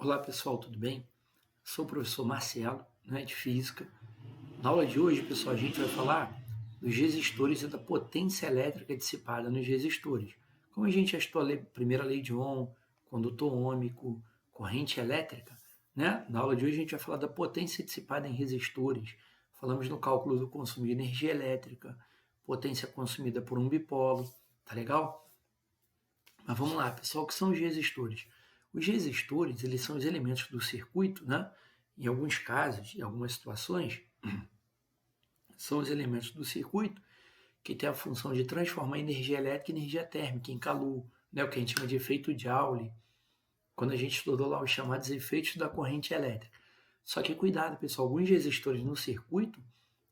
Olá pessoal, tudo bem? Sou o professor Marcelo, de Física. Na aula de hoje, pessoal, a gente vai falar dos resistores e da potência elétrica dissipada nos resistores. Como a gente já estudou a primeira lei de Ohm, condutor ôhmico, corrente elétrica, na aula de hoje a gente vai falar da potência dissipada em resistores. Falamos no cálculo do consumo de energia elétrica, potência consumida por um bipolo, tá legal? Mas vamos lá, pessoal, o que são os resistores? Os resistores, eles são os elementos do circuito, Em alguns casos, em algumas situações, são os elementos do circuito que têm a função de transformar energia elétrica em energia térmica, em calor, O que a gente chama de efeito Joule, quando a gente estudou lá os chamados efeitos da corrente elétrica. Só que cuidado, pessoal, alguns resistores no circuito,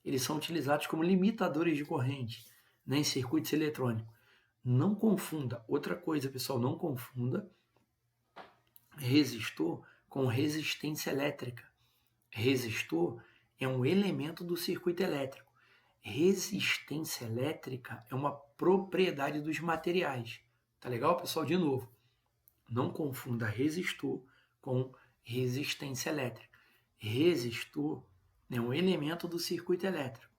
eles são utilizados como limitadores de corrente, em circuitos eletrônicos. Não confunda, outra coisa, pessoal, não confunda resistor com resistência elétrica. Resistor é um elemento do circuito elétrico. Resistência elétrica é uma propriedade dos materiais. Tá legal, pessoal? De novo, não confunda resistor com resistência elétrica. Resistor é um elemento do circuito elétrico.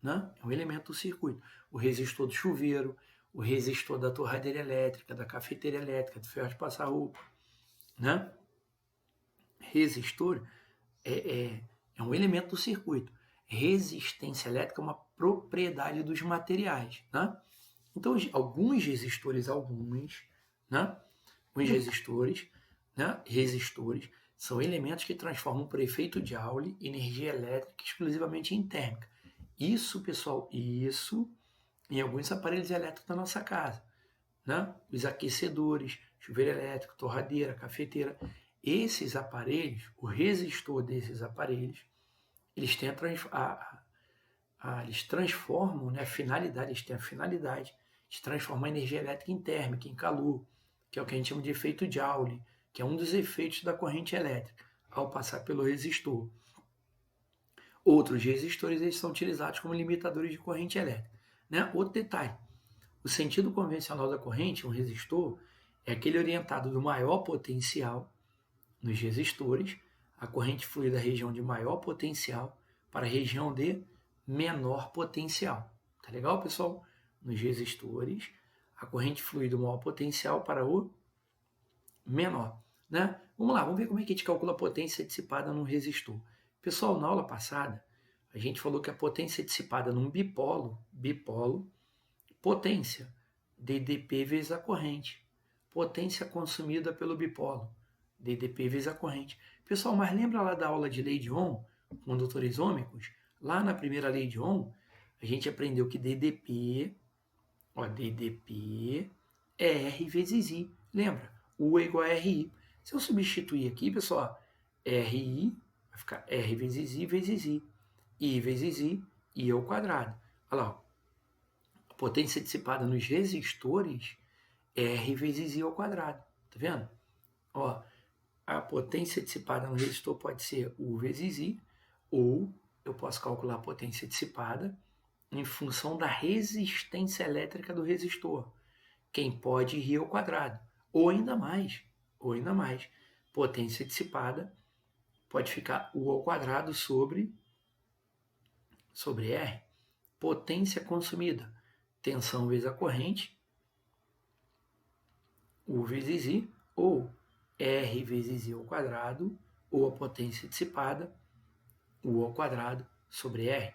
É um elemento do circuito. O resistor do chuveiro, o resistor da torradeira elétrica, da cafeteira elétrica, do ferro de passar roupa. Resistor é um elemento do circuito. Resistência elétrica é uma propriedade dos materiais. Então, alguns resistores, resistores são elementos que transformam por efeito Joule energia elétrica exclusivamente em térmica. Isso, pessoal, em alguns aparelhos elétricos da nossa casa. Os aquecedores, chuveiro elétrico, torradeira, cafeteira. Esses aparelhos, o resistor desses aparelhos, eles têm eles transformam, eles têm a finalidade de transformar a energia elétrica em térmica, em calor, que é o que a gente chama de efeito Joule, que é um dos efeitos da corrente elétrica, ao passar pelo resistor. Outros resistores eles são utilizados como limitadores de corrente elétrica. Outro detalhe, o sentido convencional da corrente, um resistor, é aquele orientado do maior potencial nos resistores, a corrente flui da região de maior potencial para a região de menor potencial. Tá legal, pessoal? Nos resistores, a corrente flui do maior potencial para o menor. Vamos lá, vamos ver como é que a gente calcula a potência dissipada num resistor. Pessoal, na aula passada, a gente falou que a potência dissipada num bipolo, potência, DDP vezes a corrente. Potência consumida pelo bipolo, DDP vezes a corrente. Pessoal, mas lembra lá da aula de lei de Ohm, condutores ôhmicos? Lá na primeira lei de Ohm, a gente aprendeu que DDP é R vezes I. Lembra? U é igual a RI. Se eu substituir aqui, pessoal, RI vai ficar R vezes I vezes I. I vezes I ao quadrado. Olha lá, a potência dissipada nos resistores é R vezes I ao quadrado. Tá vendo? A potência dissipada no resistor pode ser U vezes I, ou eu posso calcular a potência dissipada em função da resistência elétrica do resistor. Quem pode ir ao quadrado. Ou ainda mais, potência dissipada pode ficar U ao quadrado sobre R. Potência consumida, tensão vezes a corrente, U vezes I, ou R vezes I ao quadrado, ou a potência dissipada, U ao quadrado sobre R,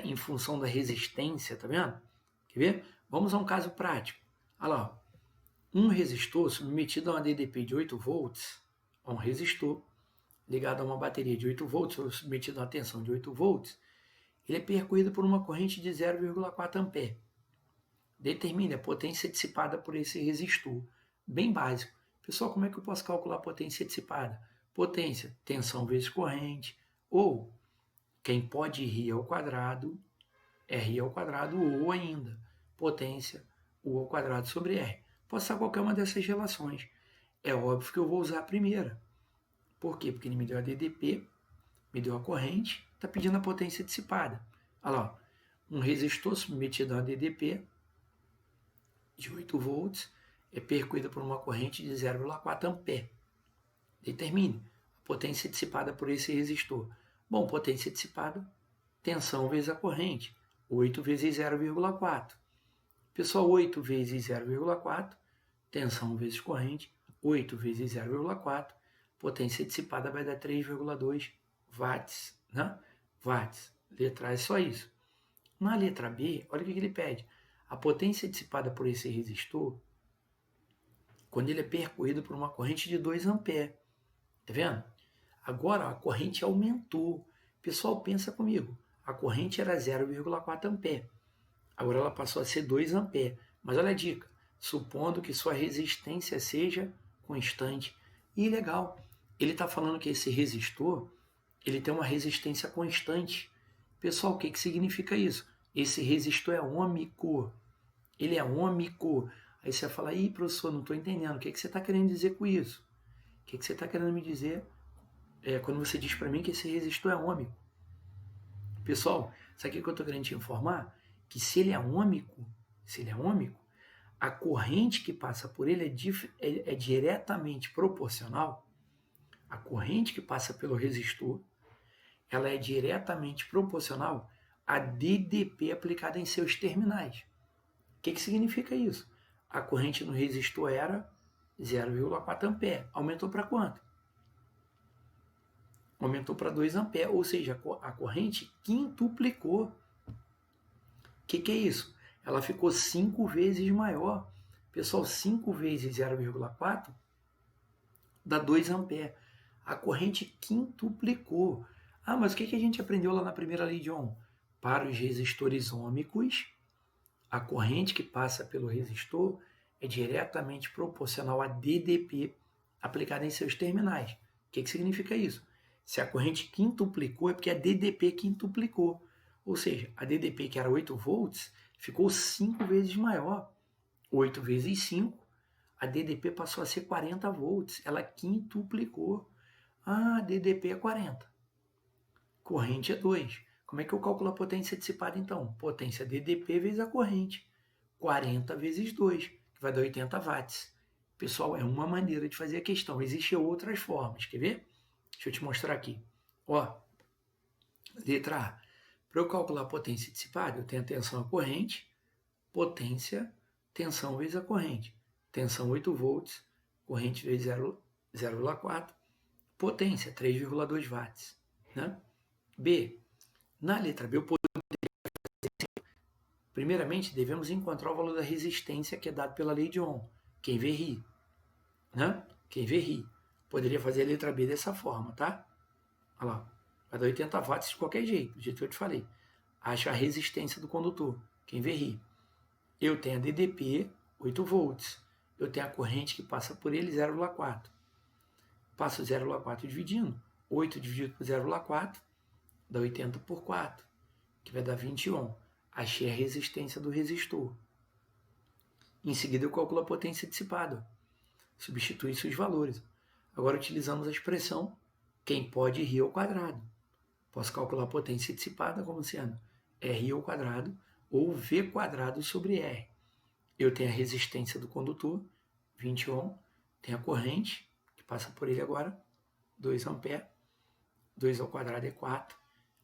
em função da resistência, tá vendo? Quer ver? Vamos a um caso prático. Olha lá, um resistor submetido a uma DDP de 8 volts, um resistor ligado a uma bateria de 8 volts, ou submetido a uma tensão de 8 volts, ele é percorrido por uma corrente de 0,4 ampere. Determine a potência dissipada por esse resistor. Bem básico. Pessoal, como é que eu posso calcular a potência dissipada? Potência, tensão vezes corrente, ou quem pode ir ao quadrado, R ao quadrado, ou ainda, potência, U ao quadrado sobre R. Posso usar qualquer uma dessas relações. É óbvio que eu vou usar a primeira. Por quê? Porque ele me deu a DDP, me deu a corrente, está pedindo a potência dissipada. Olha lá, um resistor submetido a uma DDP de 8 volts é percorrido por uma corrente de 0,4 ampere. Determine potência dissipada por esse resistor. Bom, potência dissipada, tensão vezes a corrente, 8 vezes 0,4. Pessoal, 8 vezes 0,4, tensão vezes corrente, 8 vezes 0,4, potência dissipada vai dar 3,2 watts, né? Watts. Letra A é só isso. Na letra B, olha o que ele pede. A potência dissipada por esse resistor, quando ele é percorrido por uma corrente de 2 amperes. Tá vendo? Agora a corrente aumentou. Pessoal, pensa comigo. A corrente era 0,4 ampere. Agora ela passou a ser 2 amperes. Mas olha a dica. Supondo que sua resistência seja constante. E legal. Ele está falando que esse resistor ele tem uma resistência constante. Pessoal, o que significa isso? Esse resistor é ômico. Ele é ômico. Aí você vai falar, ih, professor, não estou entendendo. O que você está querendo dizer com isso? O que você está querendo me dizer quando você diz para mim que esse resistor é ômico? Pessoal, sabe o que eu estou querendo te informar? Que se ele é ômico, a corrente que passa por ele é diretamente proporcional. A corrente que passa pelo resistor, ela é diretamente proporcional à DDP aplicada em seus terminais. O que significa isso? A corrente no resistor era 0,4 ampere. Aumentou para quanto? Aumentou para 2 amperes, ou seja, a corrente quintuplicou. O que é isso? Ela ficou 5 vezes maior. Pessoal, 5 vezes 0,4 dá 2 amperes. A corrente quintuplicou. Ah, mas o que a gente aprendeu lá na primeira lei de Ohm? Para os resistores ômicos, a corrente que passa pelo resistor é diretamente proporcional a DDP aplicada em seus terminais. O que significa isso? Se a corrente quintuplicou, é porque a DDP quintuplicou. Ou seja, a DDP, que era 8 volts, ficou 5 vezes maior. 8 vezes 5, a DDP passou a ser 40 volts. Ela quintuplicou. Ah, DDP é 40. Corrente é 2. Como é que eu calculo a potência dissipada, então? Potência DDP vezes a corrente. 40 vezes 2, que vai dar 80 watts. Pessoal, é uma maneira de fazer a questão. Existem outras formas. Quer ver? Deixa eu te mostrar aqui. Ó, letra A. Para eu calcular a potência dissipada, eu tenho a tensão à corrente, potência, tensão vezes a corrente. Tensão 8 volts, corrente vezes 0,4, potência 3,2 watts. Né? B. Na letra B, eu poderia fazer. Primeiramente, devemos encontrar o valor da resistência que é dado pela lei de Ohm. Quem vê ri. Né? Quem vê ri. Poderia fazer a letra B dessa forma, tá? Olha lá. Vai dar 80 watts de qualquer jeito, do jeito que eu te falei. Acha a resistência do condutor. Quem vê ri. Eu tenho a DDP, 8 volts. Eu tenho a corrente que passa por ele, 0,4. Passo 0,4 dividindo. 8 dividido por 0,4 dá 80 por 4, que vai dar 20 ohm. Achei a resistência do resistor. Em seguida eu calculo a potência dissipada. Substitui seus valores. Agora utilizamos a expressão quem pode r ao quadrado. Posso calcular a potência dissipada como sendo r ao quadrado ou v quadrado sobre r. Eu tenho a resistência do condutor, 20 ohm, tenho a corrente, que passa por ele agora, 2 amperes, 2 ao quadrado é 4,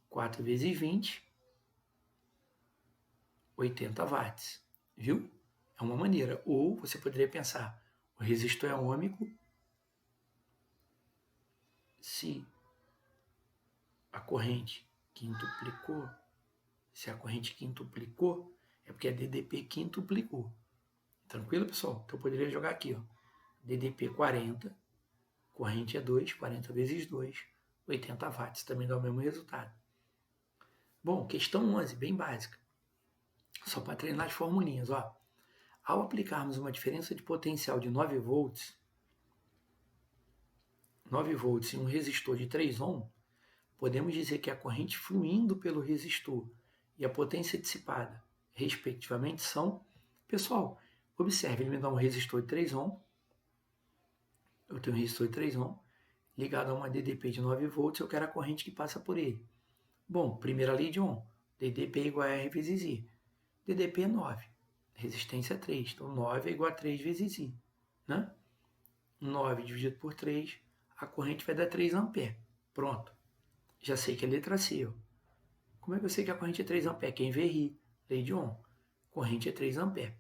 4 vezes 20, 80 watts, viu? É uma maneira. Ou você poderia pensar, o resistor é ômico, se a corrente quintuplicou, é porque a DDP quintuplicou. Tranquilo, pessoal? Então eu poderia jogar aqui, ó. DDP 40, corrente é 2, 40 vezes 2, 80 watts. Também dá o mesmo resultado. Bom, questão 11, bem básica. Só para treinar as formulinhas, ó. Ao aplicarmos uma diferença de potencial de 9 volts em um resistor de 3 ohm, podemos dizer que a corrente fluindo pelo resistor e a potência dissipada, respectivamente, são... Pessoal, observe, ele me dá um resistor de 3 ohm, eu tenho um resistor de 3 ohm, ligado a uma DDP de 9 volts, eu quero a corrente que passa por ele. Bom, primeira lei de Ohm, DDP é igual a R vezes I. DDP é 9, resistência é 3, então 9 é igual a 3 vezes I. Né? 9 dividido por 3, a corrente vai dar 3 amperes. Pronto. Já sei que é letra C. Ó. Como é que eu sei que a corrente é 3 amperes? Quem vê ri. Lei de Ohm. Corrente é 3 amperes.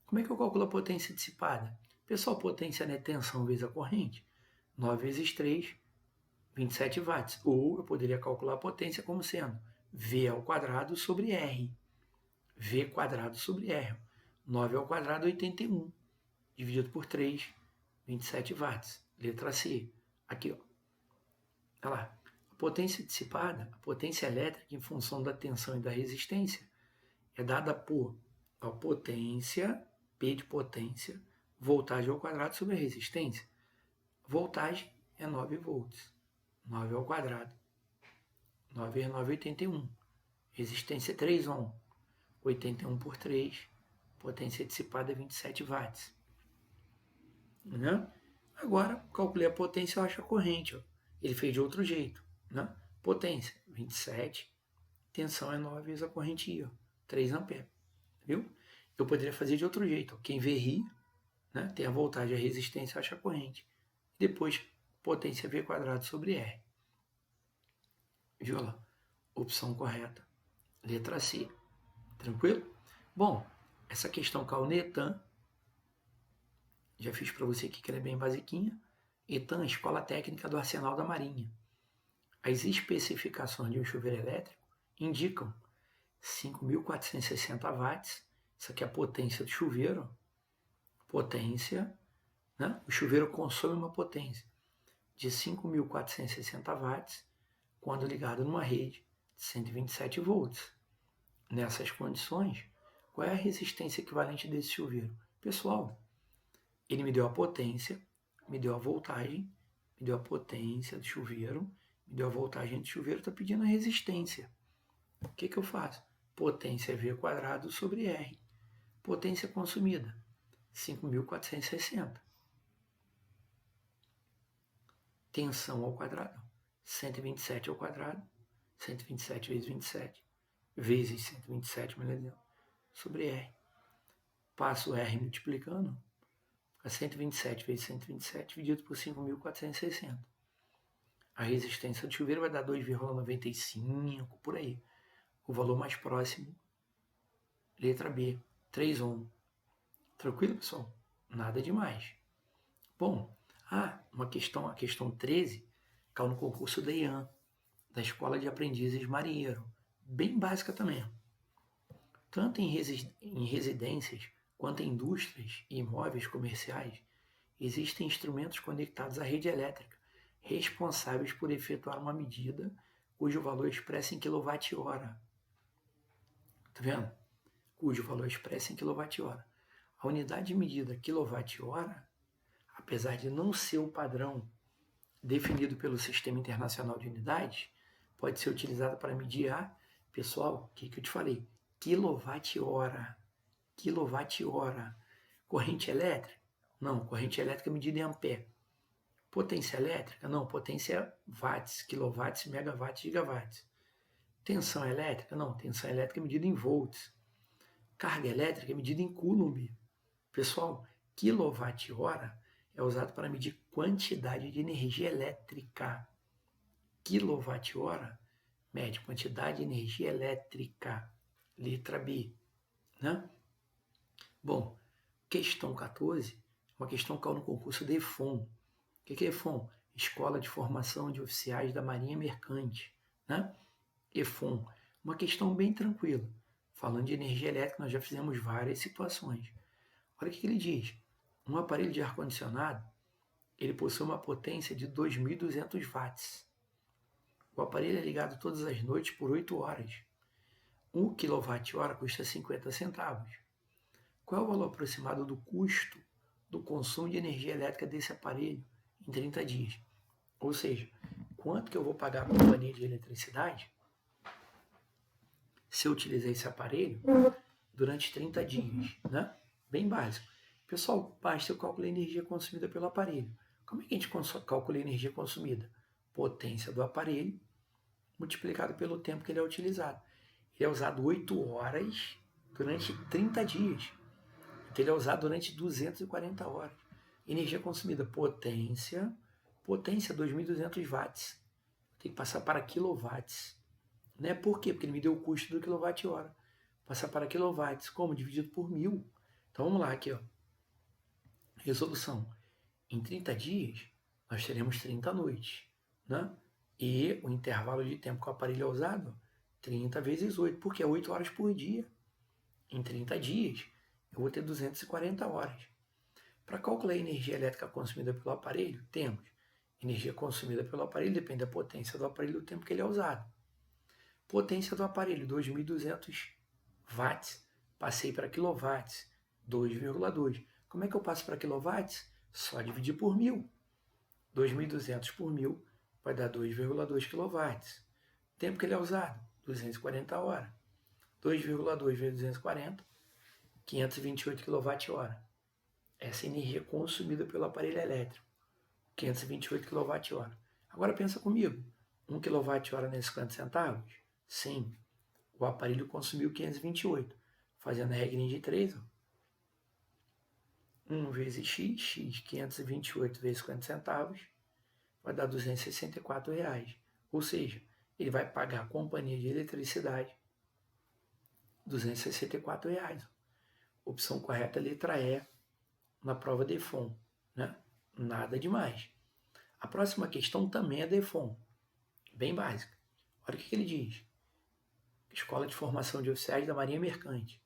Como é que eu calculo a potência dissipada? Pessoal, potência é tensão vezes a corrente. 9 vezes 3, 27 watts. Ou eu poderia calcular a potência como sendo V ao quadrado sobre R. V quadrado sobre R. 9 ao quadrado, 81. Dividido por 3, 27 watts. Letra C. Aqui, ó. Olha lá. A potência dissipada, a potência elétrica em função da tensão e da resistência, é dada por a potência, P de potência, voltagem ao quadrado sobre a resistência. Voltagem é 9 volts. 9 ao quadrado. 9 vezes 9, 81. Resistência é 3 ohm. 81 por 3. Potência dissipada é 27 watts. Né? Agora, calculei a potência, eu acho a corrente. Ó. Ele fez de outro jeito. Né? Potência, 27. Tensão é 9 vezes a corrente I, ó, 3 amperes. Viu? Eu poderia fazer de outro jeito. Ó. Quem vê ri, né? Tem a voltagem, a resistência, acha a corrente. Depois, potência V quadrado sobre R. Viu lá? Opção correta. Letra C. Tranquilo? Bom, essa questão com a Unetan, já fiz para você aqui que ela é bem basiquinha. ETAN, Escola Técnica do Arsenal da Marinha. As especificações de um chuveiro elétrico indicam 5.460 watts. Isso aqui é a potência do chuveiro. Potência, né? O chuveiro consome uma potência de 5.460 watts quando ligado numa rede de 127 volts. Nessas condições, qual é a resistência equivalente desse chuveiro? Pessoal, ele me deu a potência, me deu a voltagem, me deu a potência do chuveiro, me deu a voltagem do chuveiro, está pedindo a resistência. O que eu faço? Potência V quadrado sobre R. Potência consumida, 5.460. Tensão ao quadrado, 127 ao quadrado, 127 vezes 27, vezes 127, melhor dizendo, sobre R. Passo R multiplicando, fica 127 vezes 127 dividido por 5.460. A resistência do chuveiro vai dar 2,95, por aí. O valor mais próximo, letra B, 3 ohm. Tranquilo, pessoal? Nada demais. Bom, a questão 13, caiu no concurso da IAN, da Escola de Aprendizes Marinheiro. Bem básica também. Tanto em residências quanto em indústrias e imóveis comerciais, existem instrumentos conectados à rede elétrica, responsáveis por efetuar uma medida cujo valor é expresso em kWh. Tá vendo? Cujo valor é expresso em kWh. A unidade de medida kWh, apesar de não ser o padrão definido pelo Sistema Internacional de Unidades, pode ser utilizada para medir pessoal, o que eu te falei? Quilowatt-hora. Quilowatt-hora. Corrente elétrica? Não, corrente elétrica medida em ampere. Potência elétrica? Não, potência watts, quilowatts, megawatts, gigawatts. Tensão elétrica? Não, tensão elétrica medida em volts. Carga elétrica medida em coulomb. Pessoal, quilowatt-hora é usado para medir quantidade de energia elétrica. Quilowatt-hora mede quantidade de energia elétrica. Letra B. Né? Bom, questão 14, uma questão que caiu no concurso da EFON. O que é EFON? Escola de Formação de Oficiais da Marinha Mercante. Né? EFON, uma questão bem tranquila. Falando de energia elétrica, nós já fizemos várias situações. Olha o que ele diz. Um aparelho de ar-condicionado, ele possui uma potência de 2.200 watts. O aparelho é ligado todas as noites por 8 horas. 1 kWh custa 50 centavos. Qual é o valor aproximado do custo do consumo de energia elétrica desse aparelho em 30 dias? Ou seja, quanto que eu vou pagar a companhia de eletricidade se eu utilizar esse aparelho durante 30 dias, né? Bem básico. Pessoal, basta eu calcular a energia consumida pelo aparelho. Como é que a gente calcula a energia consumida? Potência do aparelho multiplicado pelo tempo que ele é utilizado. Ele é usado 8 horas durante 30 dias. Então ele é usado durante 240 horas. Energia consumida, potência Potência 2.200 watts. Tem que passar para quilowatts. Né? Por quê? Porque ele me deu o custo do quilowatt-hora. Passar para quilowatts. Como? Dividido por 1.000. Então vamos lá aqui, ó. Resolução. Em 30 dias, nós teremos 30 noites. Né? E o intervalo de tempo que o aparelho é usado, 30 vezes 8, porque é 8 horas por dia. Em 30 dias, eu vou ter 240 horas. Para calcular a energia elétrica consumida pelo aparelho, temos energia consumida pelo aparelho, depende da potência do aparelho e do tempo que ele é usado. Potência do aparelho, 2.200 watts. Passei para quilowatts, 2,2. Como é que eu passo para quilowatts? Só dividir por 1.000. 2.200 por 1.000 vai dar 2,2 quilowatts. Tempo que ele é usado, 240 horas. 2,2 vezes 240, 528 kWh. Essa é a energia consumida pelo aparelho elétrico, 528 kWh. Agora pensa comigo, 1 kWh nesses 50 centavos? Sim, o aparelho consumiu 528. Fazendo a regrinha de 3, 1 vezes x, 528 vezes 50 centavos, vai dar R$264. Ou seja, ele vai pagar a companhia de eletricidade R$264. Opção correta, letra E, na prova DEFON. Né? Nada demais. A próxima questão também é DEFON, bem básica. Olha o que ele diz. Escola de Formação de Oficiais da Marinha Mercante.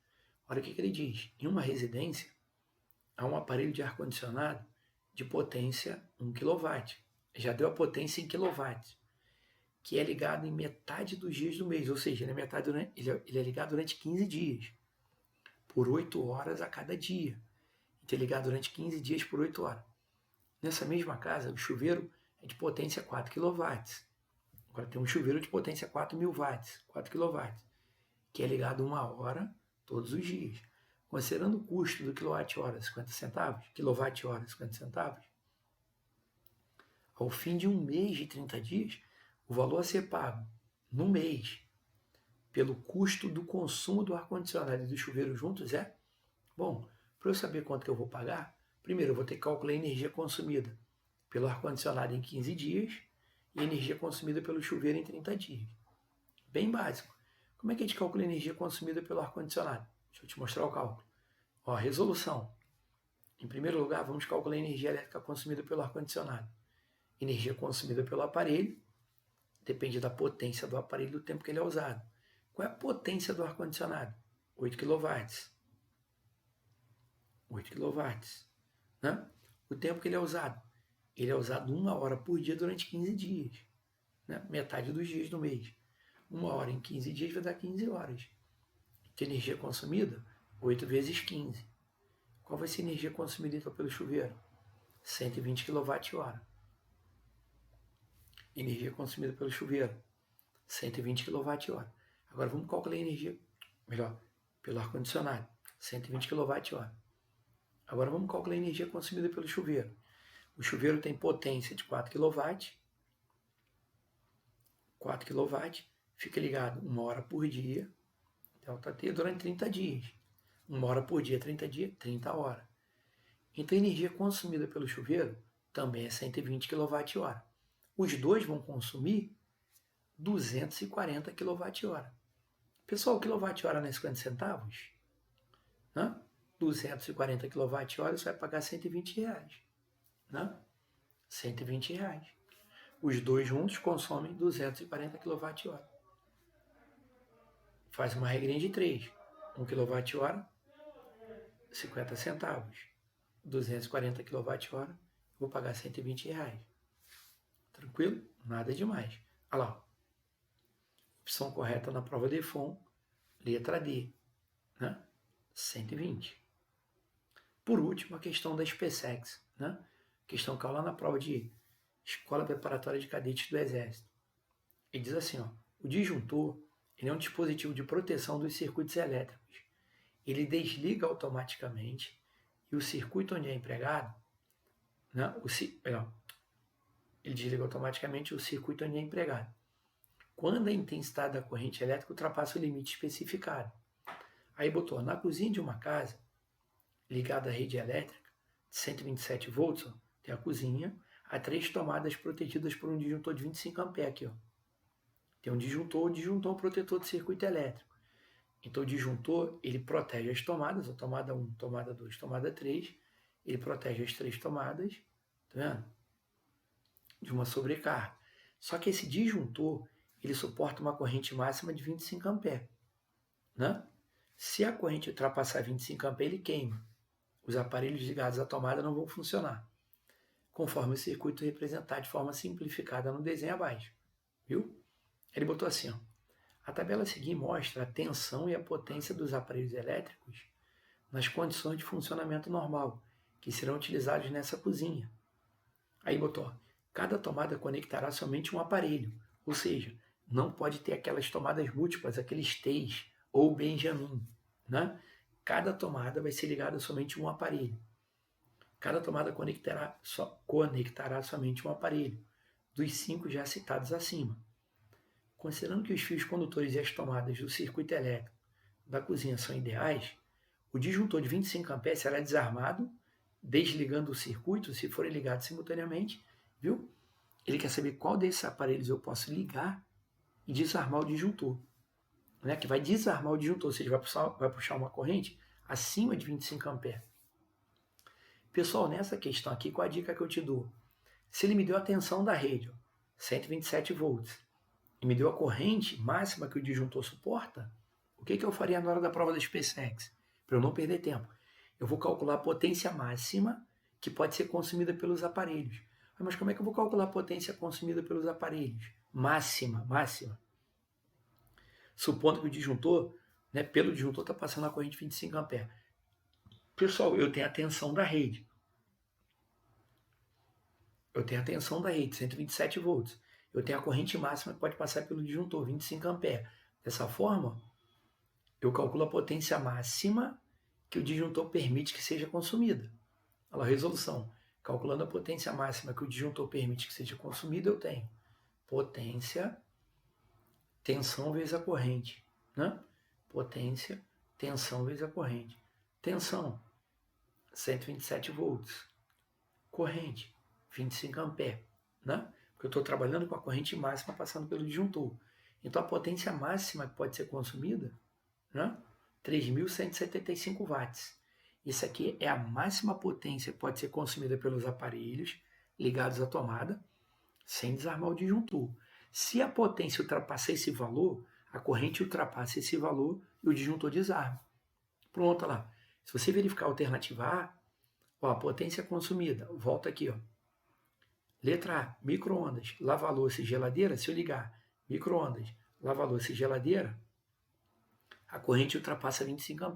Olha o que ele diz. Em uma residência, há um aparelho de ar-condicionado de potência 1 kW. Já deu a potência em quilowatts, que é ligado em metade dos dias do mês, ou seja, ele é ligado durante 15 dias, por 8 horas a cada dia. Então é ligado durante 15 dias por 8 horas. Nessa mesma casa, o chuveiro é de potência 4 kW. Agora tem um chuveiro de potência 4.000 watts, 4 kW, que é ligado 1 hora todos os dias. Considerando o custo do quilowatt-hora 50 centavos, quilowatt-hora 50 centavos, ao fim de um mês de 30 dias, o valor a ser pago no mês pelo custo do consumo do ar-condicionado e do chuveiro juntos é, bom, para eu saber quanto que eu vou pagar, primeiro eu vou ter que calcular a energia consumida pelo ar-condicionado em 15 dias e a energia consumida pelo chuveiro em 30 dias. Bem básico. Como é que a gente calcula a energia consumida pelo ar-condicionado? Deixa eu te mostrar o cálculo. Ó, resolução. Em primeiro lugar, vamos calcular a energia elétrica consumida pelo ar-condicionado. Energia consumida pelo aparelho depende da potência do aparelho e do tempo que ele é usado. Qual é a potência do ar-condicionado? 8 kW. 8 kW. Né? O tempo que ele é usado? Ele é usado 1 hora por dia durante 15 dias. Né? Metade dos dias do mês. 1 hora em 15 dias vai dar 15 horas. De energia consumida? 8 vezes 15. Qual vai ser a energia consumida então pelo chuveiro? 120 kWh. Energia consumida pelo chuveiro, 120 kWh. Agora vamos calcular a energia, pelo ar-condicionado, 120 kWh. Agora vamos calcular a energia consumida pelo chuveiro. O chuveiro tem potência de 4 kW. 4 kW, fica ligado 1 hora por dia, delta T, durante 30 dias. 1 hora por dia, 30 dias, 30 horas. Então a energia consumida pelo chuveiro também é 120 kWh. Os dois vão consumir 240 kWh. Pessoal, quilowatt-hora não é 50 centavos? 240 kWh você vai pagar R$120. 120 reais. Os dois juntos consomem 240 kWh. Faz uma regrinha de 3. 1 kWh, 50 centavos. 240 kWh, vou pagar R$120. Tranquilo? Nada demais. Olha lá. Opção correta na prova DEFON, letra D. 120. Por último, a questão da SpaceX. Questão que caiu lá na prova de Escola Preparatória de Cadetes do Exército. Ele diz assim, o disjuntor ele é um dispositivo de proteção dos circuitos elétricos. Ele desliga automaticamente e o circuito onde é empregado, ele desliga automaticamente o circuito onde é empregado, quando a intensidade da corrente elétrica ultrapassa o limite especificado. Aí botou na cozinha de uma casa, ligada à rede elétrica, de 127 volts, tem a cozinha, a 3 tomadas protegidas por um disjuntor de 25 A aqui, ó. Tem um disjuntor protetor do circuito elétrico. Então o disjuntor, ele protege as tomadas, a tomada 1, tomada 2, tomada 3, ele protege as 3 tomadas, tá vendo? De uma sobrecarga. Só que esse disjuntor, ele suporta uma corrente máxima de 25 A, né? Se a corrente ultrapassar 25 A, ele queima. Os aparelhos ligados à tomada não vão funcionar, conforme o circuito representar de forma simplificada no desenho abaixo, viu? Ele botou assim, ó. A tabela a seguir mostra a tensão e a potência dos aparelhos elétricos nas condições de funcionamento normal, que serão utilizados nessa cozinha. Aí botou, cada tomada conectará somente um aparelho, ou seja, não pode ter aquelas tomadas múltiplas, aqueles T's ou Benjamin, né? Cada tomada vai ser ligada somente a um aparelho. Cada tomada conectará somente um aparelho, dos 5 já citados acima. Considerando que os fios condutores e as tomadas do circuito elétrico da cozinha são ideais, o disjuntor de 25 A será desarmado, desligando o circuito, se forem ligados simultaneamente, viu? Ele quer saber qual desses aparelhos eu posso ligar e desarmar o disjuntor, né? Que vai desarmar o disjuntor, ou seja, vai puxar uma corrente acima de 25 A. Pessoal, nessa questão aqui, qual a dica que eu te dou? Se ele me deu a tensão da rede, 127 volts, e me deu a corrente máxima que o disjuntor suporta, o que eu faria na hora da prova da SpaceX? Para eu não perder tempo. Eu vou calcular a potência máxima que pode ser consumida pelos aparelhos. Mas como é que eu vou calcular a potência consumida pelos aparelhos? Máxima. Supondo que o disjuntor, né, pelo disjuntor está passando a corrente de 25 A. Pessoal, eu tenho a tensão da rede. 127 volts. Eu tenho a corrente máxima que pode passar pelo disjuntor, 25 A. Dessa forma, eu calculo a potência máxima que o disjuntor permite que seja consumida. Olha lá, resolução. Calculando a potência máxima que o disjuntor permite que seja consumida, eu tenho potência, tensão vezes a corrente, né? Potência, tensão vezes a corrente. Tensão, 127 volts. Corrente, 25 A, né? Porque eu estou trabalhando com a corrente máxima passando pelo disjuntor. Então a potência máxima que pode ser consumida, né? 3.175 watts. Isso aqui é a máxima potência que pode ser consumida pelos aparelhos ligados à tomada, sem desarmar o disjuntor. Se a potência ultrapassar esse valor, a corrente ultrapassa esse valor e o disjuntor desarma. Pronto, lá. Se você verificar a alternativa A, ó, a potência consumida, volta aqui, ó. Letra A, micro-ondas, lava-louça e geladeira. Se eu ligar micro-ondas, lava-louça e geladeira, a corrente ultrapassa 25 A.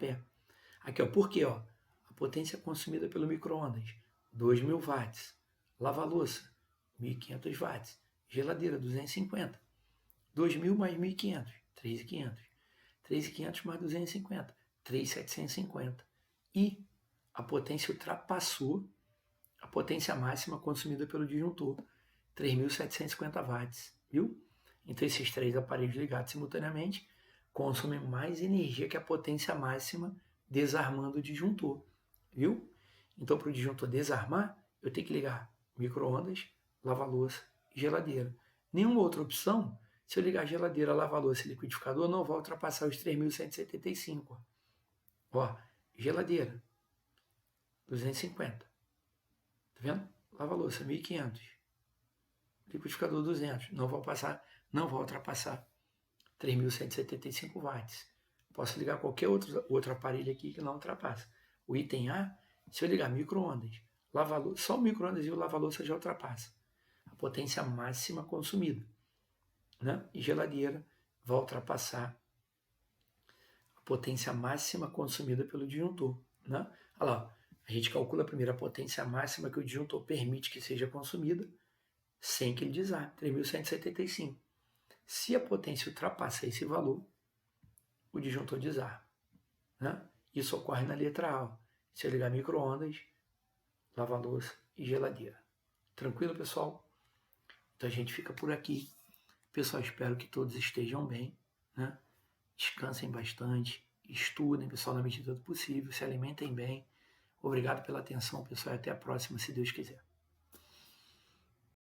Aqui, ó, por quê? Ó? A potência consumida pelo micro-ondas, 2.000 watts. Lava-louça, 1.500 watts. Geladeira, 250. 2.000 mais 1.500, 3.500. 3.500 mais 250, 3.750. E a potência ultrapassou a potência máxima consumida pelo disjuntor, 3.750 watts, viu? Então esses 3 aparelhos ligados simultaneamente consomem mais energia que a potência máxima desarmando o disjuntor, viu? Então para o disjuntor desarmar, eu tenho que ligar micro-ondas, lava-louça e geladeira. Nenhuma outra opção, se eu ligar geladeira, lava-louça e liquidificador, não vai ultrapassar os 3.175. Ó, geladeira, 250. Tá vendo? Lava-louça, 1.500. Liquidificador, 200. Não vai ultrapassar 3.175 watts. Posso ligar qualquer outro aparelho aqui que não ultrapassa. O item A, se eu ligar micro-ondas, lava-louça, só o micro-ondas e o lava-louça já ultrapassa a potência máxima consumida, né? E geladeira vai ultrapassar a potência máxima consumida pelo disjuntor, né? Olha lá, a gente calcula primeiro a potência máxima que o disjuntor permite que seja consumida sem que ele desarme, 3.175. Se a potência ultrapassa esse valor, o disjuntor desarma, né? Isso ocorre na letra A. Se eu ligar micro-ondas, lava-louça e geladeira. Tranquilo, pessoal? Então a gente fica por aqui. Pessoal, espero que todos estejam bem, né? Descansem bastante, estudem, pessoal, na medida do possível, se alimentem bem. Obrigado pela atenção, pessoal, e até a próxima, se Deus quiser.